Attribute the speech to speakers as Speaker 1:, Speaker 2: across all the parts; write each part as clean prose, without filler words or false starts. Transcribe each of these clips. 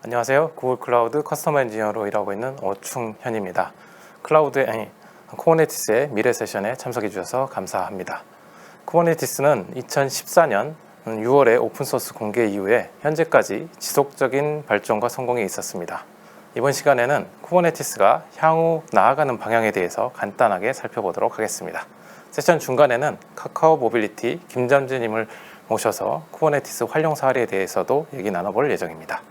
Speaker 1: 안녕하세요. 구글 클라우드 커스터머 엔지니어로 일하고 있는 오충현입니다. 쿠버네티스의 미래 세션에 참석해 주셔서 감사합니다. 쿠버네티스는 2014년 6월에 오픈소스 공개 이후에 현재까지 지속적인 발전과 성공에 있었습니다. 이번 시간에는 쿠버네티스가 향후 나아가는 방향에 대해서 간단하게 살펴보도록 하겠습니다. 세션 중간에는 카카오 모빌리티 김잠재님을 모셔서 쿠버네티스 활용 사례에 대해서도 얘기 나눠볼 예정입니다.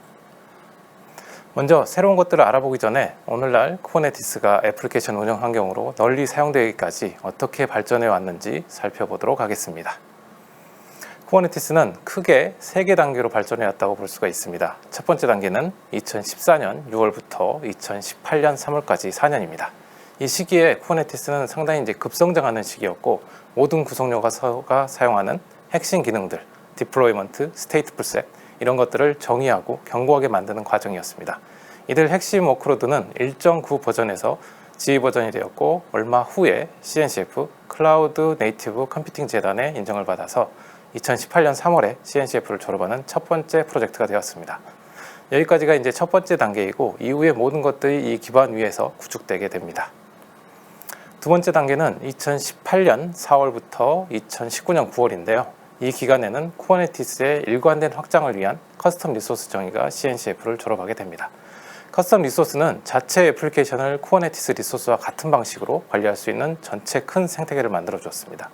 Speaker 1: 먼저 새로운 것들을 알아보기 전에 오늘날 쿠버네티스가 애플리케이션 운영 환경으로 널리 사용되기까지 어떻게 발전해 왔는지 살펴보도록 하겠습니다. 쿠버네티스는 크게 3개 단계로 발전해 왔다고 볼 수가 있습니다. 첫 번째 단계는 2014년 6월부터 2018년 3월까지 4년입니다. 이 시기에 쿠버네티스는 상당히 급성장하는 시기였고, 모든 구성료가 사용하는 핵심 기능들, 디플로이먼트, 스테이트풀 셋 이런 것들을 정의하고 견고하게 만드는 과정이었습니다. 이들 핵심 워크로드는 1.9 버전에서 GA 버전이 되었고, 얼마 후에 CNCF 클라우드 네이티브 컴퓨팅 재단의 인정을 받아서 2018년 3월에 CNCF를 졸업하는 첫 번째 프로젝트가 되었습니다. 여기까지가 이제 첫 번째 단계이고, 이후의 모든 것들이 이 기반 위에서 구축되게 됩니다. 두 번째 단계는 2018년 4월부터 2019년 9월인데요. 이 기간에는 쿠버네티스의 일관된 확장을 위한 커스텀 리소스 정의가 CNCF를 졸업하게 됩니다. 커스텀 리소스는 자체 애플리케이션을 쿠버네티스 리소스와 같은 방식으로 관리할 수 있는 전체 큰 생태계를 만들어 줬습니다.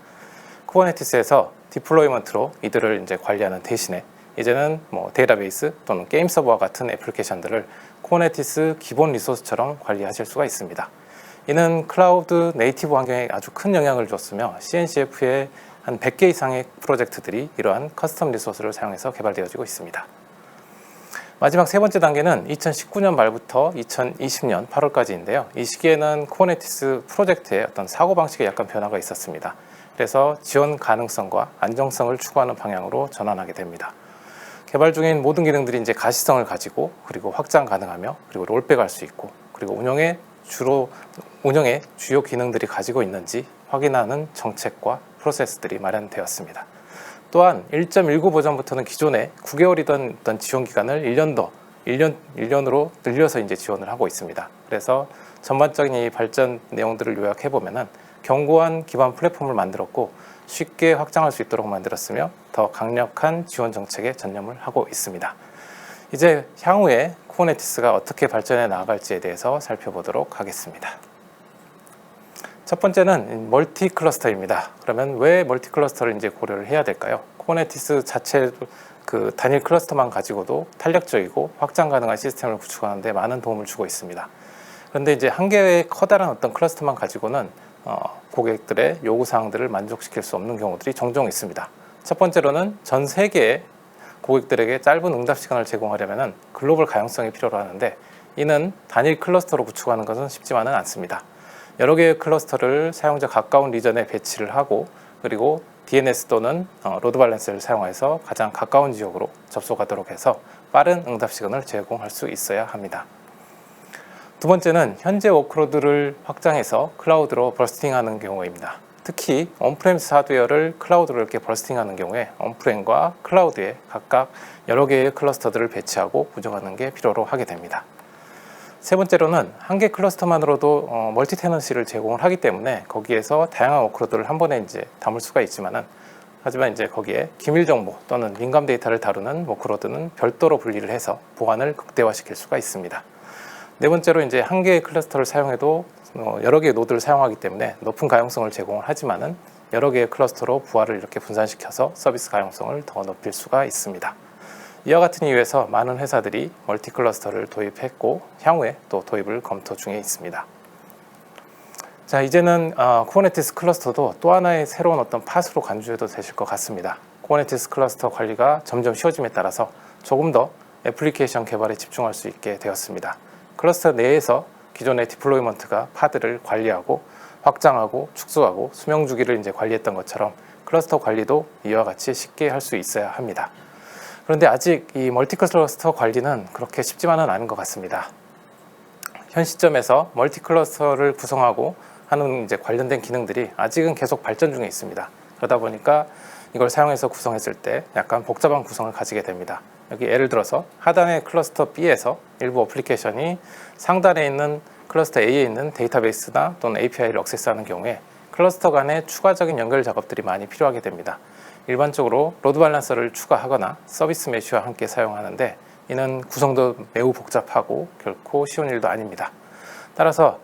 Speaker 1: 쿠버네티스에서 디플로이먼트로 이들을 관리하는 대신에 이제는 데이터베이스 또는 게임 서버와 같은 애플리케이션들을 쿠버네티스 기본 리소스처럼 관리하실 수가 있습니다. 이는 클라우드 네이티브 환경에 아주 큰 영향을 줬으며 CNCF의 한 100개 이상의 프로젝트들이 이러한 커스텀 리소스를 사용해서 개발되어지고 있습니다. 마지막 세 번째 단계는 2019년 말부터 2020년 8월까지인데요. 이 시기에는 쿠버네티스 프로젝트의 어떤 사고방식에 약간 변화가 있었습니다. 그래서 지원 가능성과 안정성을 추구하는 방향으로 전환하게 됩니다. 개발 중인 모든 기능들이 가시성을 가지고, 그리고 확장 가능하며, 그리고 롤백할 수 있고, 그리고 운영의 주요 기능들이 가지고 있는지 확인하는 정책과 프로세스들이 마련되었습니다. 또한 1.19 버전부터는 기존에 9개월이던 어떤 지원 기간을 1년으로 늘려서 지원을 하고 있습니다. 그래서 전반적인 이 발전 내용들을 요약해 보면은 견고한 기반 플랫폼을 만들었고, 쉽게 확장할 수 있도록 만들었으며, 더 강력한 지원 정책에 전념을 하고 있습니다. 이제 향후에 쿠버네티스가 어떻게 발전해 나아갈지에 대해서 살펴보도록 하겠습니다. 첫 번째는 멀티 클러스터입니다. 그러면 왜 멀티 클러스터를 고려를 해야 될까요? 쿠버네티스 자체 단일 클러스터만 가지고도 탄력적이고 확장 가능한 시스템을 구축하는 데 많은 도움을 주고 있습니다. 그런데 한 개의 커다란 어떤 클러스터만 가지고는 고객들의 요구사항들을 만족시킬 수 없는 경우들이 종종 있습니다. 첫 번째로는 전 세계의 고객들에게 짧은 응답 시간을 제공하려면 글로벌 가용성이 필요로 하는데, 이는 단일 클러스터로 구축하는 것은 쉽지만은 않습니다. 여러 개의 클러스터를 사용자 가까운 리전에 배치를 하고, 그리고 DNS 또는 로드 밸런스를 사용해서 가장 가까운 지역으로 접속하도록 해서 빠른 응답 시간을 제공할 수 있어야 합니다. 두 번째는 현재 워크로드를 확장해서 클라우드로 버스팅하는 경우입니다. 특히 온프레미스 하드웨어를 클라우드로 이렇게 버스팅하는 경우에 온프렘과 클라우드에 각각 여러 개의 클러스터들을 배치하고 운영하는 게 필요로 하게 됩니다. 세 번째로는 한 개 클러스터만으로도 멀티 테넌시를 제공을 하기 때문에 거기에서 다양한 워크로드를 한 번에 담을 수가 있지만은, 하지만 거기에 기밀 정보 또는 민감 데이터를 다루는 워크로드는 별도로 분리를 해서 보안을 극대화시킬 수가 있습니다. 네 번째로 한 개의 클러스터를 사용해도 여러 개의 노드를 사용하기 때문에 높은 가용성을 제공을 하지만은 여러 개의 클러스터로 부하를 이렇게 분산시켜서 서비스 가용성을 더 높일 수가 있습니다. 이와 같은 이유에서 많은 회사들이 멀티 클러스터를 도입했고, 향후에 또 도입을 검토 중에 있습니다. 자, 이제는 쿠버네티스 클러스터도 또 하나의 새로운 어떤 팟으로 간주해도 되실 것 같습니다. 쿠버네티스 클러스터 관리가 점점 쉬워짐에 따라서 조금 더 애플리케이션 개발에 집중할 수 있게 되었습니다. 클러스터 내에서 기존의 디플로이먼트가 파드를 관리하고 확장하고 축소하고 수명 주기를 관리했던 것처럼 클러스터 관리도 이와 같이 쉽게 할 수 있어야 합니다. 그런데 아직 이 멀티 클러스터 관리는 그렇게 쉽지만은 않은 것 같습니다. 현 시점에서 멀티 클러스터를 구성하고 하는 관련된 기능들이 아직은 계속 발전 중에 있습니다. 그러다 보니까 이걸 사용해서 구성했을 때 약간 복잡한 구성을 가지게 됩니다. 여기 예를 들어서 하단의 클러스터 B에서 일부 어플리케이션이 상단에 있는 클러스터 A에 있는 데이터베이스나 또는 API를 액세스하는 경우에 클러스터 간의 추가적인 연결 작업들이 많이 필요하게 됩니다. 일반적으로 로드 밸런서를 추가하거나 서비스 메쉬와 함께 사용하는데 이는 구성도 매우 복잡하고 결코 쉬운 일도 아닙니다. 따라서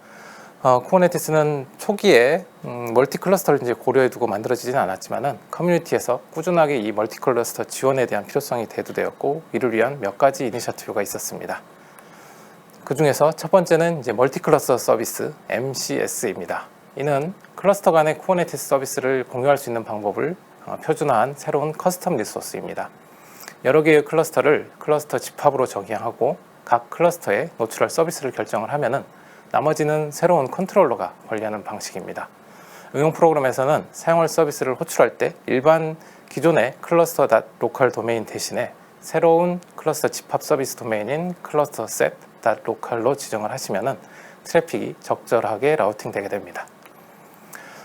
Speaker 1: 쿠버네티스는 초기에 멀티 클러스터를 이제 고려해 두고 만들어지지는 않았지만은 커뮤니티에서 꾸준하게 이 멀티 클러스터 지원에 대한 필요성이 대두되었고 이를 위한 몇 가지 이니셔티브가 있었습니다. 그 중에서 첫 번째는 이제 멀티 클러스터 서비스 MCS입니다. 이는 클러스터 간의 쿠버네티스 서비스를 공유할 수 있는 방법을 표준화한 새로운 커스텀 리소스입니다. 여러 개의 클러스터를 클러스터 집합으로 정의하고 각 클러스터에 노출할 서비스를 결정을 하면은 나머지는 새로운 컨트롤러가 관리하는 방식입니다. 응용 프로그램에서는 사용할 서비스를 호출할 때 일반 기존의 cluster.local 도메인 대신에 새로운 클러스터 집합 서비스 도메인인 cluster.set.local로 지정을 하시면은 트래픽이 적절하게 라우팅 되게 됩니다.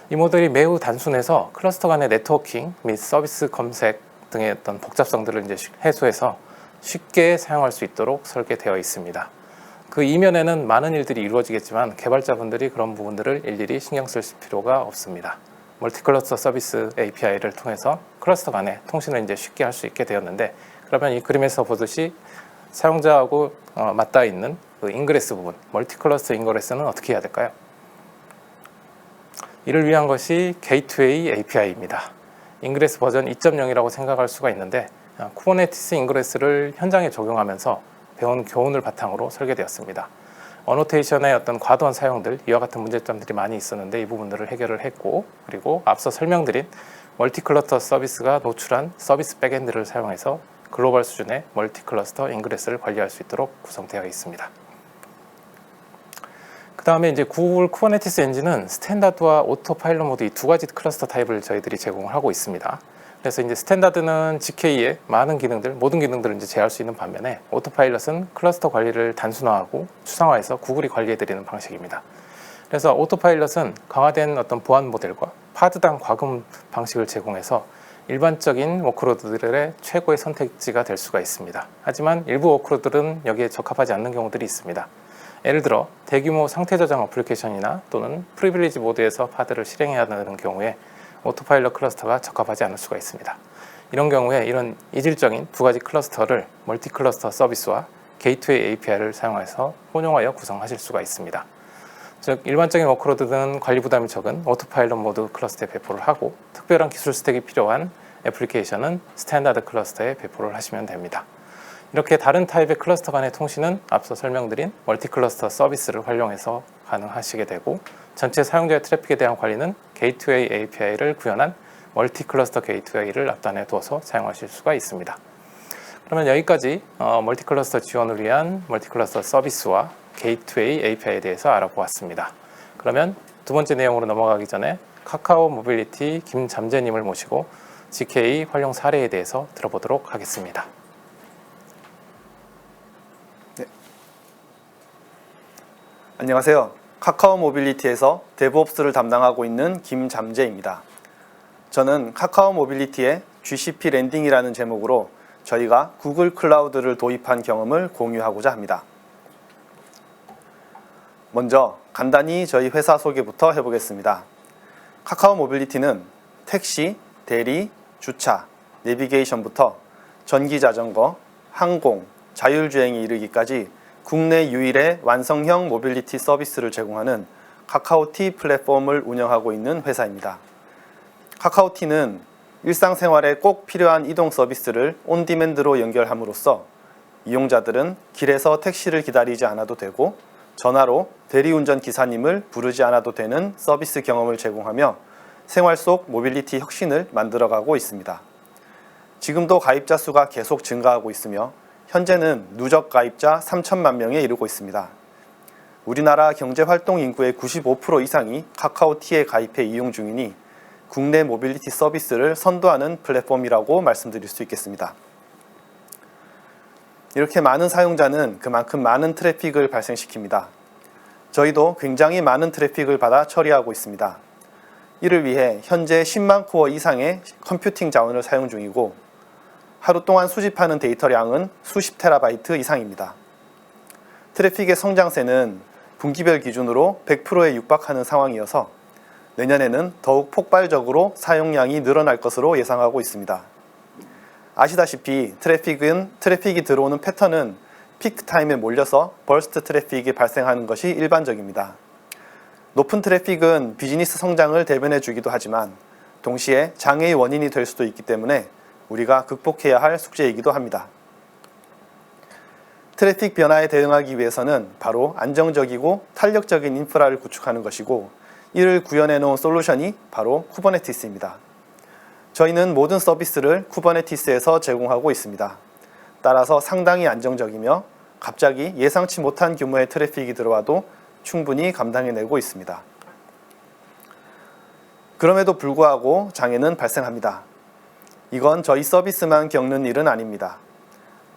Speaker 1: 이 모델이 매우 단순해서 클러스터 간의 네트워킹 및 서비스 검색 등의 어떤 복잡성들을 이제 해소해서 쉽게 사용할 수 있도록 설계되어 있습니다. 그 이면에는 많은 일들이 이루어지겠지만 개발자분들이 그런 부분들을 일일이 신경 쓸 필요가 없습니다. 멀티 클러스터 서비스 API를 통해서 클러스터 간의 통신을 이제 쉽게 할 수 있게 되었는데, 그러면 이 그림에서 보듯이 사용자하고 맞닿아 있는 그 인그레스 부분, 멀티 클러스터 인그레스는 어떻게 해야 될까요? 이를 위한 것이 게이트웨이 API입니다. 인그레스 버전 2.0이라고 생각할 수가 있는데 쿠버네티스 인그레스를 현장에 적용하면서 배운 교훈을 바탕으로 설계되었습니다. 어노테이션의 어떤 과도한 사용들, 이와 같은 문제점들이 많이 있었는데 이 부분들을 해결을 했고, 그리고 앞서 설명드린 멀티 클러스터 서비스가 노출한 서비스 백엔드를 사용해서 글로벌 수준의 멀티 클러스터 인그레스를 관리할 수 있도록 구성되어 있습니다. 그 다음에 이제 구글 쿠버네티스 엔진은 스탠다드와 오토 파일럿 모드 이 두 가지 클러스터 타입을 저희들이 제공을 하고 있습니다. 그래서 이제 스탠다드는 GK의 많은 기능들, 모든 기능들을 이제 제어할 수 있는 반면에 오토파일럿은 클러스터 관리를 단순화하고 추상화해서 구글이 관리해드리는 방식입니다. 그래서 오토파일럿은 강화된 어떤 보안 모델과 파드당 과금 방식을 제공해서 일반적인 워크로드들의 최고의 선택지가 될 수가 있습니다. 하지만 일부 워크로드들은 여기에 적합하지 않는 경우들이 있습니다. 예를 들어 대규모 상태 저장 어플리케이션이나 또는 프리빌리지 모드에서 파드를 실행해야 하는 경우에 오토파일럿 클러스터가 적합하지 않을 수가 있습니다. 이런 경우에 이런 이질적인 두 가지 클러스터를 멀티 클러스터 서비스와 게이트웨이 API를 사용해서 혼용하여 구성하실 수가 있습니다. 즉 일반적인 워크로드는 관리 부담이 적은 오토파일럿 모드 클러스터에 배포를 하고, 특별한 기술 스택이 필요한 애플리케이션은 스탠다드 클러스터에 배포를 하시면 됩니다. 이렇게 다른 타입의 클러스터 간의 통신은 앞서 설명드린 멀티 클러스터 서비스를 활용해서 가능하시게 되고, 전체 사용자의 트래픽에 대한 관리는 게이트웨이 API를 구현한 멀티 클러스터 게이트웨이를 앞단에 두어서 사용하실 수가 있습니다. 그러면 여기까지 멀티 클러스터 지원을 위한 멀티 클러스터 서비스와 게이트웨이 API에 대해서 알아보았습니다. 그러면 두 번째 내용으로 넘어가기 전에 카카오 모빌리티 김잠재님을 모시고 GK 활용 사례에 대해서 들어보도록 하겠습니다.
Speaker 2: 네. 안녕하세요. 카카오 모빌리티에서 데브옵스를 담당하고 있는 김잠재입니다. 저는 카카오 모빌리티의 GCP 랜딩이라는 제목으로 저희가 구글 클라우드를 도입한 경험을 공유하고자 합니다. 먼저 간단히 저희 회사 소개부터 해보겠습니다. 카카오 모빌리티는 택시, 대리, 주차, 내비게이션부터 전기자전거, 항공, 자율주행에 이르기까지 국내 유일의 완성형 모빌리티 서비스를 제공하는 카카오티 플랫폼을 운영하고 있는 회사입니다. 카카오티는 일상생활에 꼭 필요한 이동 서비스를 온디맨드로 연결함으로써 이용자들은 길에서 택시를 기다리지 않아도 되고 전화로 대리운전 기사님을 부르지 않아도 되는 서비스 경험을 제공하며 생활 속 모빌리티 혁신을 만들어가고 있습니다. 지금도 가입자 수가 계속 증가하고 있으며 현재는 누적 가입자 3천만 명에 이르고 있습니다. 우리나라 경제활동 인구의 95% 이상이 카카오티에 가입해 이용 중이니 국내 모빌리티 서비스를 선도하는 플랫폼이라고 말씀드릴 수 있겠습니다. 이렇게 많은 사용자는 그만큼 많은 트래픽을 발생시킵니다. 저희도 굉장히 많은 트래픽을 받아 처리하고 있습니다. 이를 위해 현재 10만 코어 이상의 컴퓨팅 자원을 사용 중이고 하루 동안 수집하는 데이터량은 수십 테라바이트 이상입니다. 트래픽의 성장세는 분기별 기준으로 100%에 육박하는 상황이어서 내년에는 더욱 폭발적으로 사용량이 늘어날 것으로 예상하고 있습니다. 아시다시피 트래픽이 들어오는 패턴은 피크 타임에 몰려서 버스트 트래픽이 발생하는 것이 일반적입니다. 높은 트래픽은 비즈니스 성장을 대변해 주기도 하지만 동시에 장애의 원인이 될 수도 있기 때문에 우리가 극복해야 할 숙제이기도 합니다. 트래픽 변화에 대응하기 위해서는 바로 안정적이고 탄력적인 인프라를 구축하는 것이고, 이를 구현해 놓은 솔루션이 바로 쿠버네티스입니다. 저희는 모든 서비스를 쿠버네티스에서 제공하고 있습니다. 따라서 상당히 안정적이며 갑자기 예상치 못한 규모의 트래픽이 들어와도 충분히 감당해내고 있습니다. 그럼에도 불구하고 장애는 발생합니다. 이건 저희 서비스만 겪는 일은 아닙니다.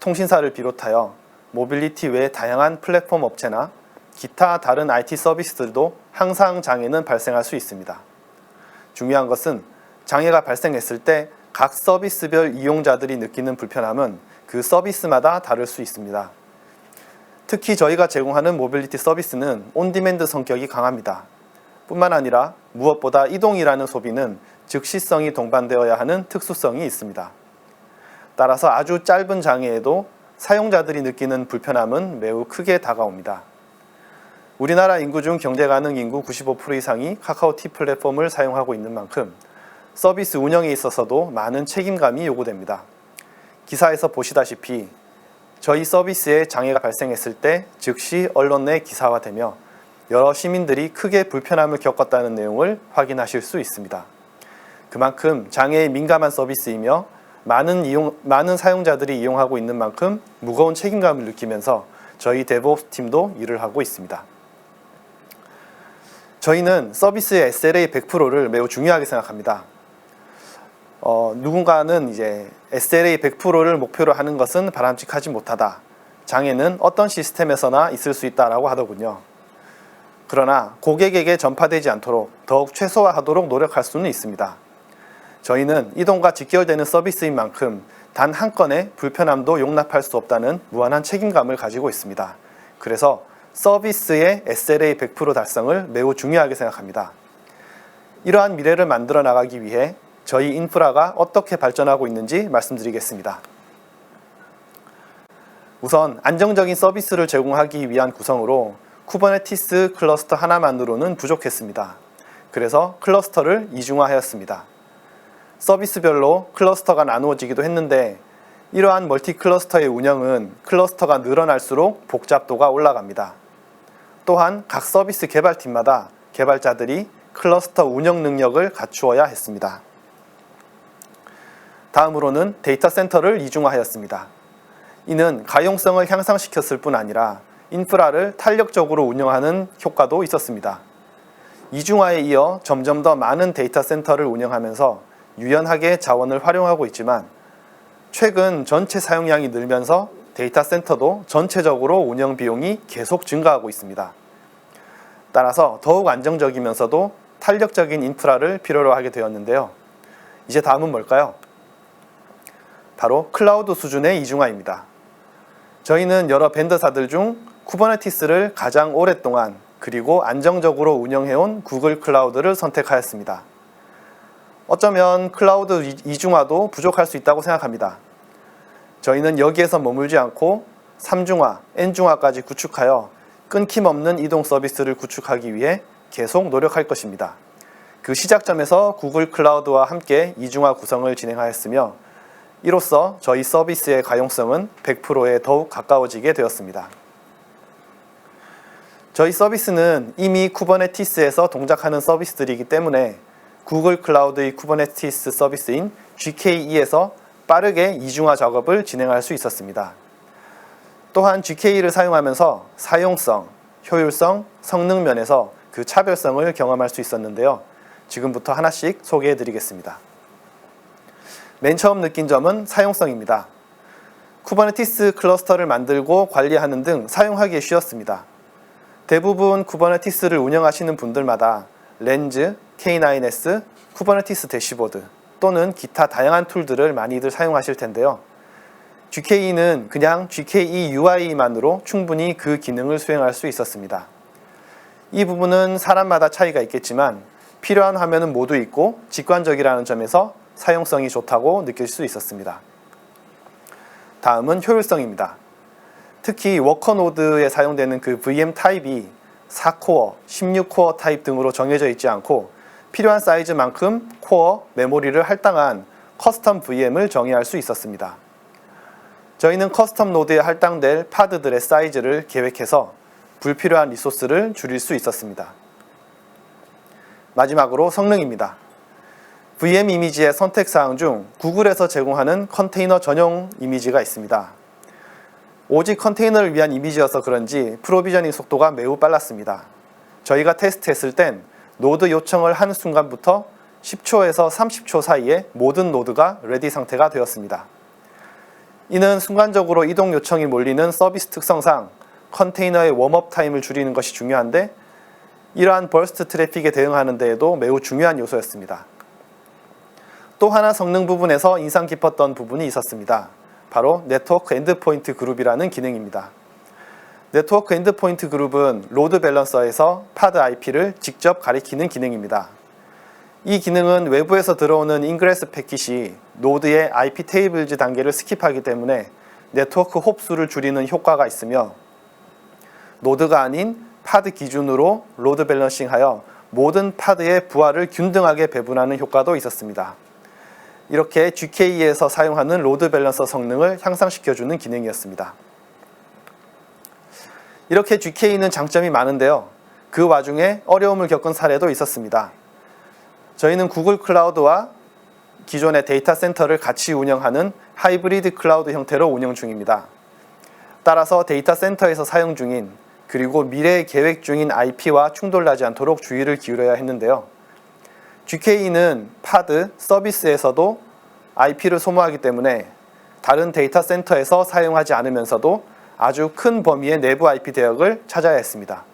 Speaker 2: 통신사를 비롯하여 모빌리티 외 다양한 플랫폼 업체나 기타 다른 IT 서비스들도 항상 장애는 발생할 수 있습니다. 중요한 것은 장애가 발생했을 때 각 서비스별 이용자들이 느끼는 불편함은 그 서비스마다 다를 수 있습니다. 특히 저희가 제공하는 모빌리티 서비스는 온디맨드 성격이 강합니다. 뿐만 아니라 무엇보다 이동이라는 소비는 즉시성이 동반되어야 하는 특수성이 있습니다. 따라서 아주 짧은 장애에도 사용자들이 느끼는 불편함은 매우 크게 다가옵니다. 우리나라 인구 중 경제 가능 인구 95% 이상이 카카오티 플랫폼을 사용하고 있는 만큼 서비스 운영에 있어서도 많은 책임감이 요구됩니다. 기사에서 보시다시피 저희 서비스에 장애가 발생했을 때 즉시 언론 내 기사화되며 여러 시민들이 크게 불편함을 겪었다는 내용을 확인하실 수 있습니다. 그만큼 장애에 민감한 서비스이며 많은 사용자들이 이용하고 있는 만큼 무거운 책임감을 느끼면서 저희 데브옵스 팀도 일을 하고 있습니다. 저희는 서비스의 SLA 100%를 매우 중요하게 생각합니다. 누군가는 이제 SLA 100%를 목표로 하는 것은 바람직하지 못하다. 장애는 어떤 시스템에서나 있을 수 있다라고 하더군요. 그러나 고객에게 전파되지 않도록 더욱 최소화하도록 노력할 수는 있습니다. 저희는 이동과 직결되는 서비스인 만큼 단 한 건의 불편함도 용납할 수 없다는 무한한 책임감을 가지고 있습니다. 그래서 서비스의 SLA 100% 달성을 매우 중요하게 생각합니다. 이러한 미래를 만들어 나가기 위해 저희 인프라가 어떻게 발전하고 있는지 말씀드리겠습니다. 우선 안정적인 서비스를 제공하기 위한 구성으로 쿠버네티스 클러스터 하나만으로는 부족했습니다. 그래서 클러스터를 이중화하였습니다. 서비스별로 클러스터가 나누어지기도 했는데 이러한 멀티 클러스터의 운영은 클러스터가 늘어날수록 복잡도가 올라갑니다. 또한 각 서비스 개발팀마다 개발자들이 클러스터 운영 능력을 갖추어야 했습니다. 다음으로는 데이터 센터를 이중화하였습니다. 이는 가용성을 향상시켰을 뿐 아니라 인프라를 탄력적으로 운영하는 효과도 있었습니다. 이중화에 이어 점점 더 많은 데이터 센터를 운영하면서 유연하게 자원을 활용하고 있지만 최근 전체 사용량이 늘면서 데이터 센터도 전체적으로 운영 비용이 계속 증가하고 있습니다. 따라서 더욱 안정적이면서도 탄력적인 인프라를 필요로 하게 되었는데요. 이제 다음은 뭘까요? 바로 클라우드 수준의 이중화입니다. 저희는 여러 벤더사들 중 쿠버네티스를 가장 오랫동안 그리고 안정적으로 운영해온 구글 클라우드를 선택하였습니다. 어쩌면 클라우드 이중화도 부족할 수 있다고 생각합니다. 저희는 여기에서 머물지 않고 3중화, N중화까지 구축하여 끊김없는 이동 서비스를 구축하기 위해 계속 노력할 것입니다. 그 시작점에서 구글 클라우드와 함께 이중화 구성을 진행하였으며 이로써 저희 서비스의 가용성은 100%에 더욱 가까워지게 되었습니다. 저희 서비스는 이미 쿠버네티스에서 동작하는 서비스들이기 때문에 구글 클라우드의 쿠버네티스 서비스인 GKE에서 빠르게 이중화 작업을 진행할 수 있었습니다. 또한 GKE를 사용하면서 사용성, 효율성, 성능 면에서 그 차별성을 경험할 수 있었는데요. 지금부터 하나씩 소개해 드리겠습니다. 맨 처음 느낀 점은 사용성입니다. 쿠버네티스 클러스터를 만들고 관리하는 등 사용하기 쉬웠습니다. 대부분 쿠버네티스를 운영하시는 분들마다 렌즈, K9S, 쿠버네티스 대시보드 또는 기타 다양한 툴들을 많이들 사용하실 텐데요. GKE는 그냥 GKE UI만으로 충분히 그 기능을 수행할 수 있었습니다. 이 부분은 사람마다 차이가 있겠지만 필요한 화면은 모두 있고 직관적이라는 점에서 사용성이 좋다고 느낄 수 있었습니다. 다음은 효율성입니다. 특히 워커 노드에 사용되는 그 VM 타입이 4코어, 16코어 타입 등으로 정해져 있지 않고 필요한 사이즈만큼 코어, 메모리를 할당한 커스텀 VM을 정의할 수 있었습니다. 저희는 커스텀 노드에 할당될 파드들의 사이즈를 계획해서 불필요한 리소스를 줄일 수 있었습니다. 마지막으로 성능입니다. VM 이미지의 선택사항 중 구글에서 제공하는 컨테이너 전용 이미지가 있습니다. 오직 컨테이너를 위한 이미지여서 그런지 프로비저닝 속도가 매우 빨랐습니다. 저희가 테스트했을 땐 노드 요청을 한 순간부터 10초에서 30초 사이에 모든 노드가 레디 상태가 되었습니다. 이는 순간적으로 이동 요청이 몰리는 서비스 특성상 컨테이너의 웜업 타임을 줄이는 것이 중요한데 이러한 버스트 트래픽에 대응하는 데에도 매우 중요한 요소였습니다. 또 하나 성능 부분에서 인상 깊었던 부분이 있었습니다. 바로 네트워크 엔드포인트 그룹이라는 기능입니다. 네트워크 엔드포인트 그룹은 로드 밸런서에서 파드 IP를 직접 가리키는 기능입니다. 이 기능은 외부에서 들어오는 인그레스 패킷이 노드의 IP 테이블즈 단계를 스킵하기 때문에 네트워크 홉 수를 줄이는 효과가 있으며 노드가 아닌 파드 기준으로 로드 밸런싱하여 모든 파드의 부하를 균등하게 배분하는 효과도 있었습니다. 이렇게 GKE에서 사용하는 로드 밸런서 성능을 향상시켜주는 기능이었습니다. 이렇게 GKE는 장점이 많은데요. 그 와중에 어려움을 겪은 사례도 있었습니다. 저희는 구글 클라우드와 기존의 데이터 센터를 같이 운영하는 하이브리드 클라우드 형태로 운영 중입니다. 따라서 데이터 센터에서 사용 중인 그리고 미래에 계획 중인 IP와 충돌나지 않도록 주의를 기울여야 했는데요. GKE는 파드, 서비스에서도 IP를 소모하기 때문에 다른 데이터 센터에서 사용하지 않으면서도 아주 큰 범위의 내부 IP 대역을 찾아야 했습니다.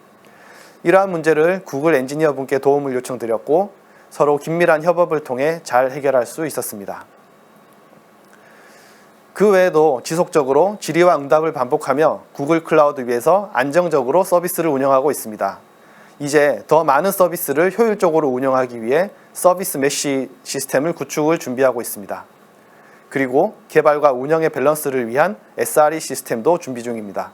Speaker 2: 이러한 문제를 구글 엔지니어 분께 도움을 요청드렸고 서로 긴밀한 협업을 통해 잘 해결할 수 있었습니다. 그 외에도 지속적으로 질의와 응답을 반복하며 구글 클라우드 위에서 안정적으로 서비스를 운영하고 있습니다. 이제 더 많은 서비스를 효율적으로 운영하기 위해 서비스 메쉬 시스템을 구축을 준비하고 있습니다. 그리고 개발과 운영의 밸런스를 위한 SRE 시스템도 준비 중입니다.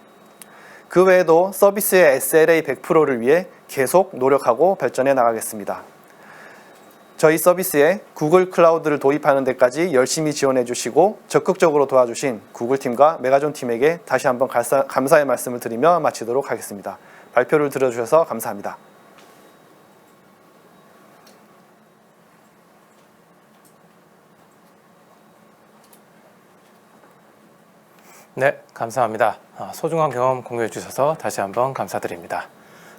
Speaker 2: 그 외에도 서비스의 SLA 100%를 위해 계속 노력하고 발전해 나가겠습니다. 저희 서비스에 구글 클라우드를 도입하는 데까지 열심히 지원해 주시고 적극적으로 도와주신 구글팀과 메가존 팀에게 다시 한번 감사의 말씀을 드리며 마치도록 하겠습니다. 발표를 들어주셔서 감사합니다.
Speaker 1: 네, 감사합니다. 소중한 경험 공유해 주셔서 다시 한번 감사드립니다.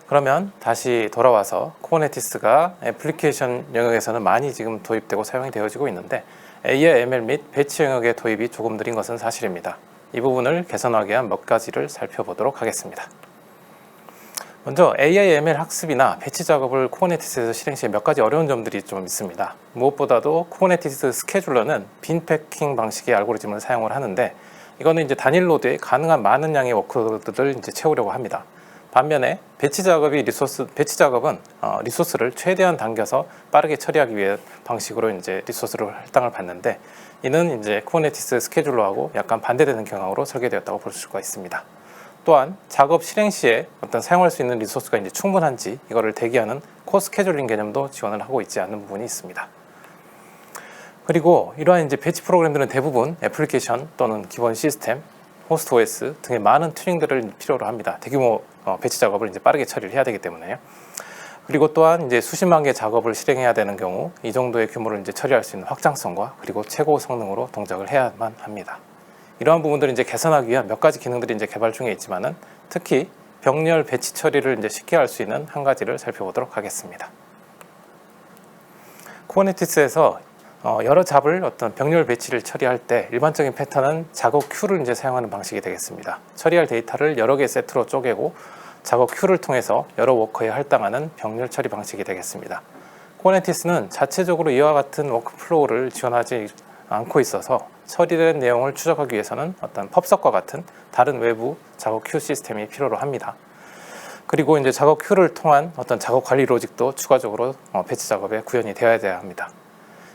Speaker 1: 그러면 다시 돌아와서 쿠버네티스가 애플리케이션 영역에서는 많이 지금 도입되고 사용이 되어지고 있는데 AI, ML 및 배치 영역의 도입이 조금 느린 것은 사실입니다. 이 부분을 개선하기 위한 몇 가지를 살펴보도록 하겠습니다. 먼저 AI, ML 학습이나 배치 작업을 쿠버네티스에서 실행 시에 몇 가지 어려운 점들이 좀 있습니다. 무엇보다도 쿠버네티스 스케줄러는 빈 패킹 방식의 알고리즘을 사용을 하는데 이거는 이제 단일 노드에 가능한 많은 양의 워크로드를 이제 채우려고 합니다. 반면에 배치 작업은 리소스를 최대한 당겨서 빠르게 처리하기 위해 방식으로 이제 리소스를 할당을 받는데 이는 이제 쿠버네티스 스케줄러하고 약간 반대되는 경향으로 설계되었다고 볼 수가 있습니다. 또한 작업 실행 시에 어떤 사용할 수 있는 리소스가 이제 충분한지 이거를 대기하는 코 스케줄링 개념도 지원을 하고 있지 않은 부분이 있습니다. 그리고 이러한 이제 배치 프로그램들은 대부분 애플리케이션 또는 기본 시스템, 호스트 OS 등의 많은 튜닝들을 필요로 합니다. 대규모 배치 작업을 이제 빠르게 처리를 해야 되기 때문에요. 그리고 또한 이제 수십만 개의 작업을 실행해야 되는 경우 이 정도의 규모를 이제 처리할 수 있는 확장성과 그리고 최고 성능으로 동작을 해야만 합니다. 이러한 부분들을 이제 개선하기 위한 몇 가지 기능들이 이제 개발 중에 있지만은 특히 병렬 배치 처리를 이제 쉽게 할 수 있는 한 가지를 살펴보도록 하겠습니다. 쿠버네티스에서 여러 잡을 어떤 병렬 배치를 처리할 때 일반적인 패턴은 작업 큐를 이제 사용하는 방식이 되겠습니다. 처리할 데이터를 여러 개의 세트로 쪼개고 작업 큐를 통해서 여러 워커에 할당하는 병렬 처리 방식이 되겠습니다. 쿠버네티스는 자체적으로 이와 같은 워크플로우를 지원하지 않고 있어서 처리된 내용을 추적하기 위해서는 어떤 펍석과 같은 다른 외부 작업 큐 시스템이 필요로 합니다. 그리고 이제 작업 큐를 통한 어떤 작업 관리 로직도 추가적으로 배치 작업에 구현이 되어야 합니다.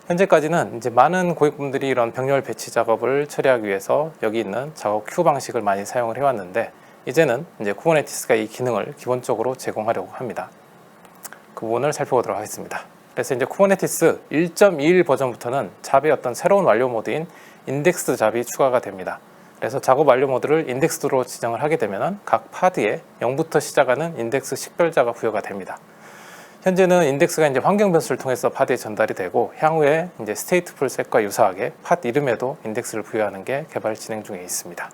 Speaker 1: 현재까지는 이제 많은 고객분들이 이런 병렬 배치 작업을 처리하기 위해서 여기 있는 작업 큐 방식을 많이 사용을 해왔는데, 이제는 이제 쿠버네티스가 이 기능을 기본적으로 제공하려고 합니다. 그 부분을 살펴보도록 하겠습니다. 그래서 이제 쿠버네티스 1.21 버전부터는 잡의 어떤 새로운 완료 모드인 인덱스 잡이 추가가 됩니다. 그래서 작업 완료 모드를 인덱스로 지정을 하게 되면 각 파드에 0부터 시작하는 인덱스 식별자가 부여가 됩니다. 현재는 인덱스가 이제 환경 변수를 통해서 파드에 전달이 되고, 향후에 이제 스테이트풀 셋과 유사하게 파드 이름에도 인덱스를 부여하는 게 개발 진행 중에 있습니다.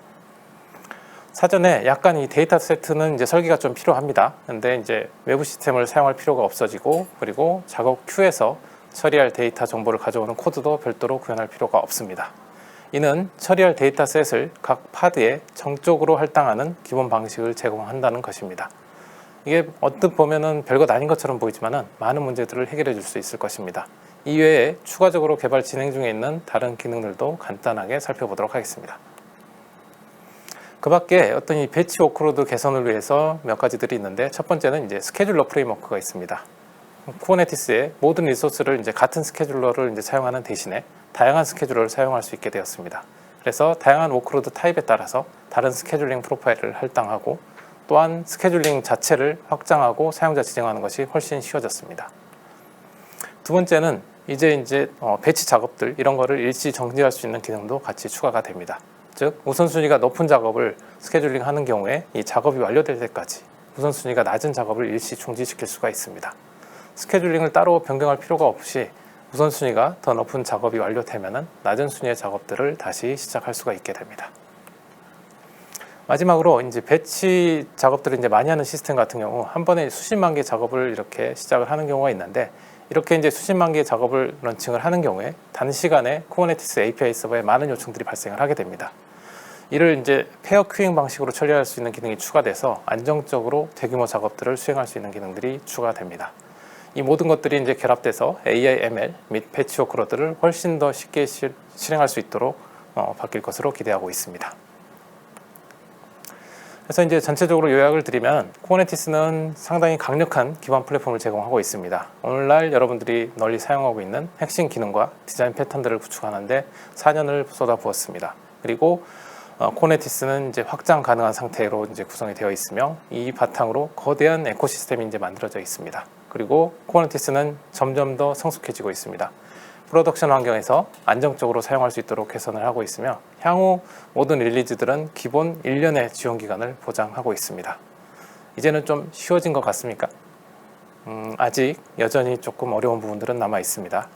Speaker 1: 사전에 약간 이 데이터 세트는 이제 설계가 좀 필요합니다. 근데 이제 외부 시스템을 사용할 필요가 없어지고, 그리고 작업 큐에서 처리할 데이터 정보를 가져오는 코드도 별도로 구현할 필요가 없습니다. 이는 처리할 데이터셋을 각 파드에 정적으로 할당하는 기본 방식을 제공한다는 것입니다. 이게 언뜻 보면은 별것 아닌 것처럼 보이지만은 많은 문제들을 해결해 줄 수 있을 것입니다. 이외에 추가적으로 개발 진행 중에 있는 다른 기능들도 간단하게 살펴보도록 하겠습니다. 그 밖에 어떤 이 배치 워크로드 개선을 위해서 몇 가지들이 있는데, 첫 번째는 이제 스케줄러 프레임워크가 있습니다. 쿠버네티스의 모든 리소스를 이제 같은 스케줄러를 이제 사용하는 대신에 다양한 스케줄러를 사용할 수 있게 되었습니다. 그래서 다양한 워크로드 타입에 따라서 다른 스케줄링 프로파일을 할당하고, 또한 스케줄링 자체를 확장하고 사용자 지정하는 것이 훨씬 쉬워졌습니다. 두 번째는 이제 배치 작업들 이런 거를 일시 정지할 수 있는 기능도 같이 추가가 됩니다. 즉 우선순위가 높은 작업을 스케줄링 하는 경우에 이 작업이 완료될 때까지 우선순위가 낮은 작업을 일시 중지시킬 수가 있습니다. 스케줄링을 따로 변경할 필요가 없이 우선순위가 더 높은 작업이 완료되면 낮은 순위의 작업들을 다시 시작할 수가 있게 됩니다. 마지막으로 이제 배치 작업들을 이제 많이 하는 시스템 같은 경우 한 번에 수십만 개 작업을 이렇게 시작을 하는 경우가 있는데, 이렇게 이제 수십만 개의 작업을 런칭을 하는 경우에 단시간에 쿠버네티스 API 서버에 많은 요청들이 발생을 하게 됩니다. 이를 이제 페어 큐잉 방식으로 처리할 수 있는 기능이 추가돼서 안정적으로 대규모 작업들을 수행할 수 있는 기능들이 추가됩니다. 이 모든 것들이 이제 결합돼서 AI, ML 및 배치 워크로드를 훨씬 더 쉽게 실행할 수 있도록 바뀔 것으로 기대하고 있습니다. 그래서 이제 전체적으로 요약을 드리면, 쿠버네티스는 상당히 강력한 기반 플랫폼을 제공하고 있습니다. 오늘날 여러분들이 널리 사용하고 있는 핵심 기능과 디자인 패턴들을 구축하는데 4년을 쏟아부었습니다. 그리고 쿠버네티스는 이제 확장 가능한 상태로 이제 구성이 되어 있으며, 이 바탕으로 거대한 에코시스템이 이제 만들어져 있습니다. 그리고 쿠버네티스는 점점 더 성숙해지고 있습니다. 프로덕션 환경에서 안정적으로 사용할 수 있도록 개선을 하고 있으며, 향후 모든 릴리즈들은 기본 1년의 지원 기간을 보장하고 있습니다. 이제는 좀 쉬워진 것 같습니까? 아직 여전히 조금 어려운 부분들은 남아 있습니다.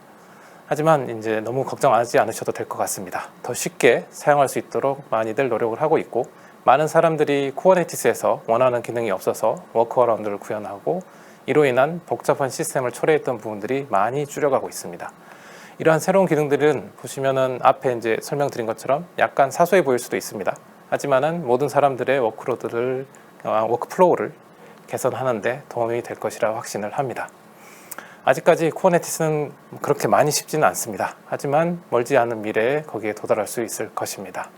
Speaker 1: 하지만 이제 너무 걱정하지 않으셔도 될 것 같습니다. 더 쉽게 사용할 수 있도록 많이들 노력을 하고 있고, 많은 사람들이 쿠버네티스에서 원하는 기능이 없어서 워크어라운드를 구현하고, 이로 인한 복잡한 시스템을 초래했던 부분들이 많이 줄여가고 있습니다. 이러한 새로운 기능들은 보시면은 앞에 이제 설명드린 것처럼 약간 사소해 보일 수도 있습니다. 하지만은 모든 사람들의 워크플로우를 개선하는데 도움이 될 것이라 확신을 합니다. 아직까지 쿠버네티스는 그렇게 많이 쉽지는 않습니다. 하지만 멀지 않은 미래에 거기에 도달할 수 있을 것입니다.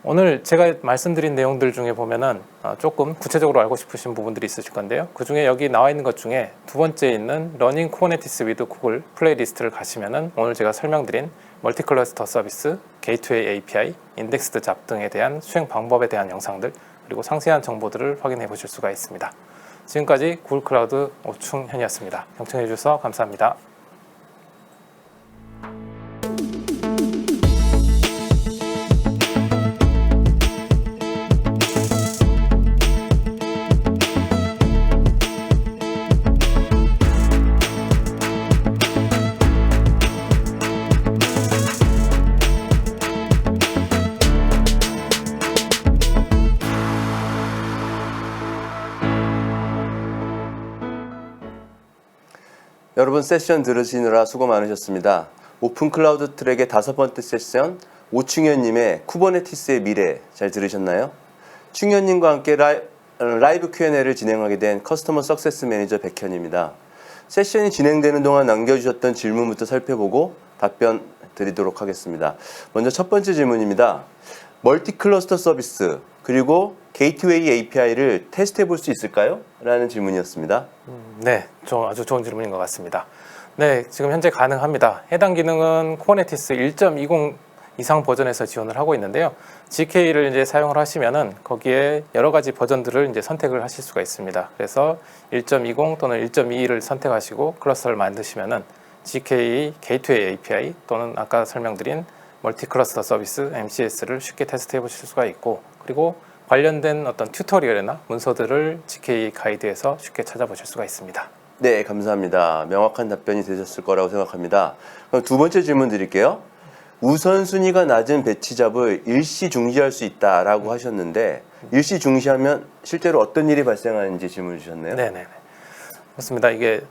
Speaker 1: 오늘 제가 말씀드린 내용들 중에 보면은 조금 구체적으로 알고 싶으신 부분들이 있으실 건데요. 그 중에 여기 나와 있는 것 중에 두 번째에 있는 Running Kubernetes with Google 플레이리스트를 가시면은 오늘 제가 설명드린 멀티클러스터 서비스, 게이트웨이 API, 인덱스드 잡 등에 대한 수행 방법에 대한 영상들, 그리고 상세한 정보들을 확인해 보실 수가 있습니다. 지금까지 구글 클라우드 오충현이었습니다. 경청해 주셔서 감사합니다.
Speaker 3: 여러분 세션 들으시느라 수고 많으셨습니다. 오픈 클라우드 트랙의 5번째 세션 오충현님의 쿠버네티스의 미래 잘 들으셨나요? 충현님과 함께 라이브 Q&A를 진행하게 된 커스터머 석세스 매니저 백현입니다. 세션이 진행되는 동안 남겨주셨던 질문부터 살펴보고 답변 드리도록 하겠습니다. 먼저 첫 번째 질문입니다. 멀티 클러스터 서비스 그리고 게이트웨이 API를 테스트해 볼 수 있을까요? 라는 질문이었습니다.
Speaker 1: 네, 아주 좋은 질문인 것 같습니다. 네, 지금 현재 가능합니다. 해당 기능은 쿠버네티스 1.20 이상 버전에서 지원을 하고 있는데요. GK를 이제 사용을 하시면은 거기에 여러 가지 버전들을 이제 선택을 하실 수가 있습니다. 그래서 1.20 또는 1.22를 선택하시고 클러스터를 만드시면은 GK 게이트웨이 API 또는 아까 설명드린 멀티 클러스터 서비스 MCS를 쉽게 테스트해 보실 수가 있고, 그리고 관련된 어떤 튜토리얼이나 문서들을 GK 가이드에서 쉽게 찾아보실 수가 있습니다.
Speaker 3: 네, 감사합니다. 명확한 답변이 되셨을 거라고 생각합니다. 그럼 두 번째 질문 드릴게요. 우선순위가 낮은 배치잡을 일시 중지할 수 있다라고 하셨는데 일시 중지하면 실제로 어떤 일이 발생하는지 질문 주셨네요.
Speaker 1: 네네. 그렇습니다. 이게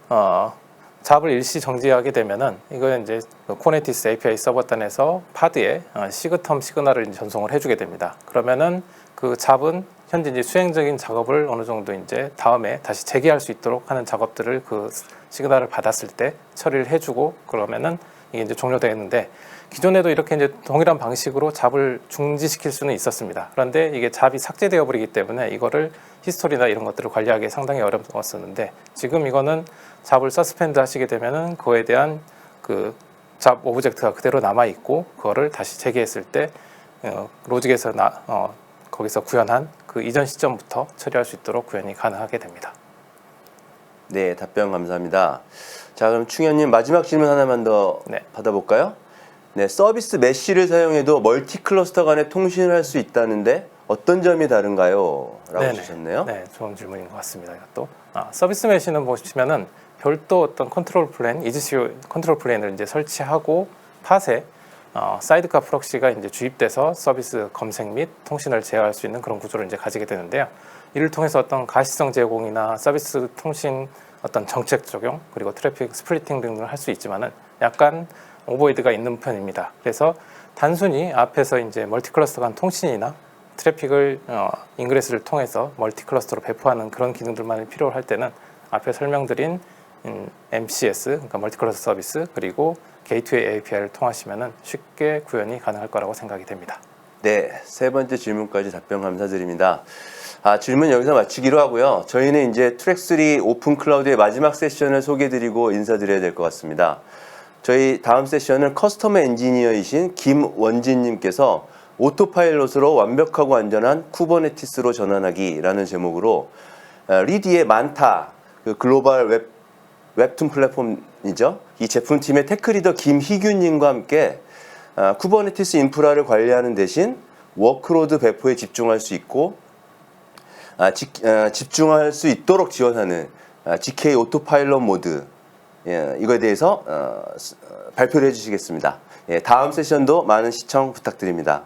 Speaker 1: 잡을 일시 정지하게 되면은 이거는 이제 쿠버네티스 API 서버단에서 파드에 시그텀 시그널을 이제 전송을 해주게 됩니다. 그러면은 그 잡은 현재 이제 수행적인 작업을 어느 정도 이제 다음에 다시 재개할 수 있도록 하는 작업들을 그 시그널을 받았을 때 처리를 해주고 그러면은 이게 이제 종료되는데, 기존에도 이렇게 이제 동일한 방식으로 잡을 중지시킬 수는 있었습니다. 그런데 이게 잡이 삭제되어 버리기 때문에 이거를 히스토리나 이런 것들을 관리하기 상당히 어려웠었는데, 지금 이거는 잡을 서스펜드 하시게 되면은 그거에 대한 그 잡 오브젝트가 그대로 남아 있고 그거를 다시 재개했을 때 로직에서 거기서 구현한 그 이전 시점부터 처리할 수 있도록 구현이 가능하게 됩니다.
Speaker 3: 네, 답변 감사합니다. 자, 그럼 충현님 마지막 질문 하나만 더
Speaker 1: 네.
Speaker 3: 받아볼까요? 네, 서비스 메쉬를 사용해도 멀티 클러스터 간에 통신을 할 수 있다는데 어떤 점이 다른가요? 라고 주셨네요.
Speaker 1: 네, 좋은 질문인 것 같습니다. 이것도 서비스 메시는 보시면은 별도 어떤 컨트롤 플랜, EGCO 컨트롤 플랜을 이제 설치하고 팟에 사이드카 프록시가 이제 주입돼서 서비스 검색 및 통신을 제어할 수 있는 그런 구조를 이제 가지게 되는데요. 이를 통해서 어떤 가시성 제공이나 서비스 통신 어떤 정책 적용, 그리고 트래픽 스플리팅 등을 할 수 있지만은 약간 오버헤드가 있는 편입니다. 그래서 단순히 앞에서 이제 멀티 클러스터 간 통신이나 트래픽을 인그레스를 통해서 멀티 클러스터로 배포하는 그런 기능들만 필요할 때는 앞에 설명드린 MCS, 그러니까 멀티 클러스터 서비스, 그리고 게이트웨이 API를 통하시면은 쉽게 구현이 가능할 거라고 생각이 됩니다.
Speaker 3: 네, 세 번째 질문까지 답변 감사드립니다. 질문 여기서 마치기로 하고요. 저희는 이제 트랙3 오픈 클라우드의 마지막 세션을 소개해드리고 인사드려야 될 것 같습니다. 저희 다음 세션은 커스터머 엔지니어이신 김원진님께서 오토파일럿으로 완벽하고 안전한 쿠버네티스로 전환하기라는 제목으로 리디의 만타, 그 글로벌 웹툰 플랫폼이죠. 이 제품팀의 테크리더 김희균님과 함께 쿠버네티스 인프라를 관리하는 대신 워크로드 배포에 집중할 수 있고 집중할 수 있도록 지원하는 GK 오토파일럿 모드, 이거에 대해서 발표를 해주시겠습니다. 다음 세션도 많은 시청 부탁드립니다.